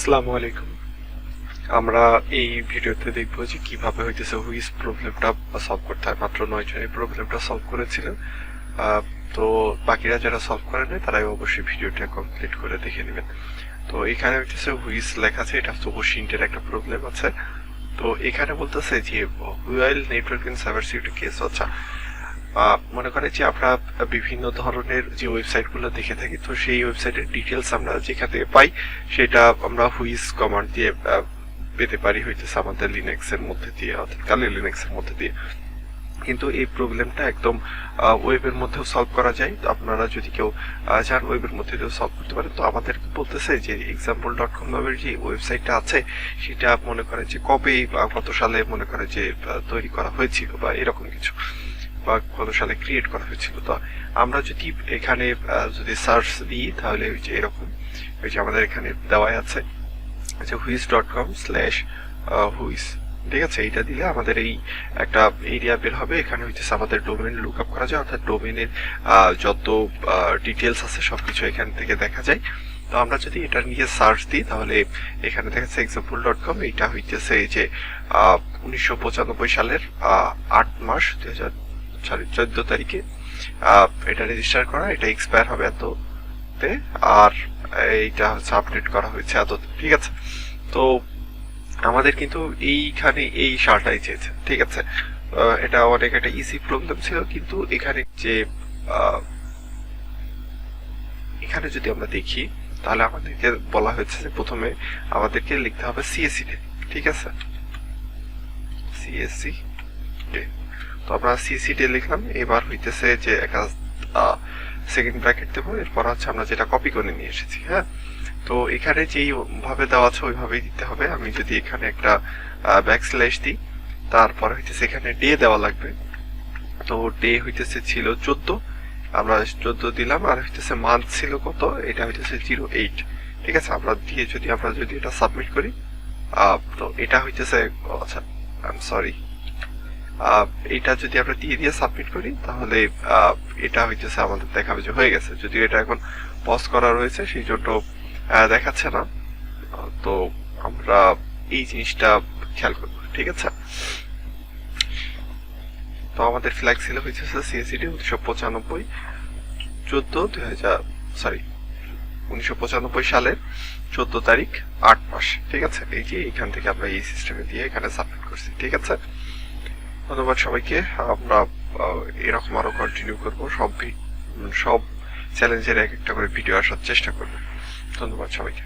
আসসালামু আলাইকুম। আমরা এই ভিডিওতে দেখবো যে কিভাবে হইতেছে হুইজ প্রবলেমটা সলভ করতে হয়। মাত্র 9 জন এই প্রবলেমটা সলভ করেছিলেন। তো বাকিরা যারা সলভ করে নাই তারাই অবশ্যই ভিডিওটা কমপ্লিট করে দেখে নেবেন। তো এখানে হইতেছে হুইজ লেখা আছে, এটা ওশিন্টের একটা প্রবলেম আছে। তো এখানে বলতেছে যে wheel networking cyber security case. আচ্ছা, মনে করে যে আমরা বিভিন্ন ধরনের যে ওয়েবসাইটগুলো দেখে থাকি, তো সেই ওয়েবসাইটের ডিটেলস আমরা যেখান থেকে পাই সেটা আমরা হুইজ কমান্ড দিয়ে পেতে পারি হইতেছে আমাদের লিনাক্সের মধ্যে দিয়ে, অর্থাৎ কালি লিনাক্সের মধ্যে দিয়ে। কিন্তু এই প্রবলেমটা একদম ওয়েবের মধ্যেও সলভ করা যায়। তো আপনারা যদি কেউ চান ওয়েবের মধ্যে দিয়েও সলভ করতে পারেন। তো আমাদের বলতেছে যে example.com নামের যে ওয়েবসাইটটা আছে সেটা মনে করে যে কবে বা কত সালে মনে করে যে তৈরি করা হয়েছিল বা এরকম কিছু, বা কত সালে ক্রিয়েট করা হয়েছিল। তো আমরা যদি এখানে যদি সার্চ দিই তাহলে ওই যে এরকম, ওই যে আমাদের এখানে দেওয়া আছে যে whiz.com/whiz, ঠিক আছে। এইটা দিলে আমাদের এই একটা এরিয়া বের হবে। এখানে হইতেছে আমাদের ডোমেন লুক আপ করা যায়, অর্থাৎ ডোমেনের যত ডিটেলস আছে সবকিছু এখান থেকে দেখা যায়। তো আমরা যদি এটা নিয়ে সার্চ দিই তাহলে এখানে দেখা যাচ্ছে example.com, এইটা হইতেছে এই যে 1995 সালের 8 মাস 2014 তারিখে এটা রেজিস্টার করা, এটা এক্সপায়ার হবে এততে, আর এইটা হচ্ছে আপডেট করা হয়েছে এত, ঠিক আছে। তো আমাদের কিন্তু এইখানে এই সারটাই চেয়েছে, ঠিক আছে। এটা অনেক একটা ইজি প্রবলেম ছিল, কিন্তু এখানে যে এখানে যদি আমরা দেখি তাহলে আমাদেরকে বলা হয়েছে যে প্রথমে আমাদেরকে লিখতে হবে সিএসসি ডে, ঠিক আছে, সিএসসি ডে। তো আমরা সিএসসি ডে লিখলাম। এবার হইতেছে যে একটা সেকেন্ড ব্র্যাকেট দেবো, এরপর হচ্ছে আমরা যেটা কপি করে নিয়ে এসেছি। হ্যাঁ, তো এখানে যেই ভাবে দেওয়া আছে ওইভাবেই দিতে হবে। আমি যদি এখানে একটা ব্যাকস্ল্যাশ দিই, তারপর হইতেছে এখানে ডে দেওয়া লাগবে। তো ডে হইতেছে ছিল 14, আমরা 14 দিলাম। আর হইতেছে মান্থ ছিল কত, এটা হইতেছে 08, ঠিক আছে। আমরা যদি এটা সাবমিট করি, তো এটা হইতেছে, আচ্ছা আই এম সরি, এটা যদি আমরা দিয়ে সাবমিট করি তাহলে এটা হইতেছে আমাদের দেখাবে যে হয়ে গেছে। যদিও এটা এখন পজ করা রয়েছে সেই জন্য দেখাচ্ছে না। তো আমরা এই জিনিসটা খেয়াল করবো, ঠিক আছে। তো আমাদের ফ্ল্যাগ ছিল হয়েছে সিএসিডি 1995 সালের 14 তারিখ 8 মাস, ঠিক আছে। এই যে এখান থেকে আমরা এই সিস্টেমে দিয়ে এখানে সাবমিট করছি, ঠিক আছে। ধন্যবাদ সবাইকে। আমরা এরকম আরো কন্টিনিউ করবো, সব চ্যালেঞ্জের এক একটা করে ভিডিও আসার চেষ্টা করবো। ধন্যবাদ সবাইকে।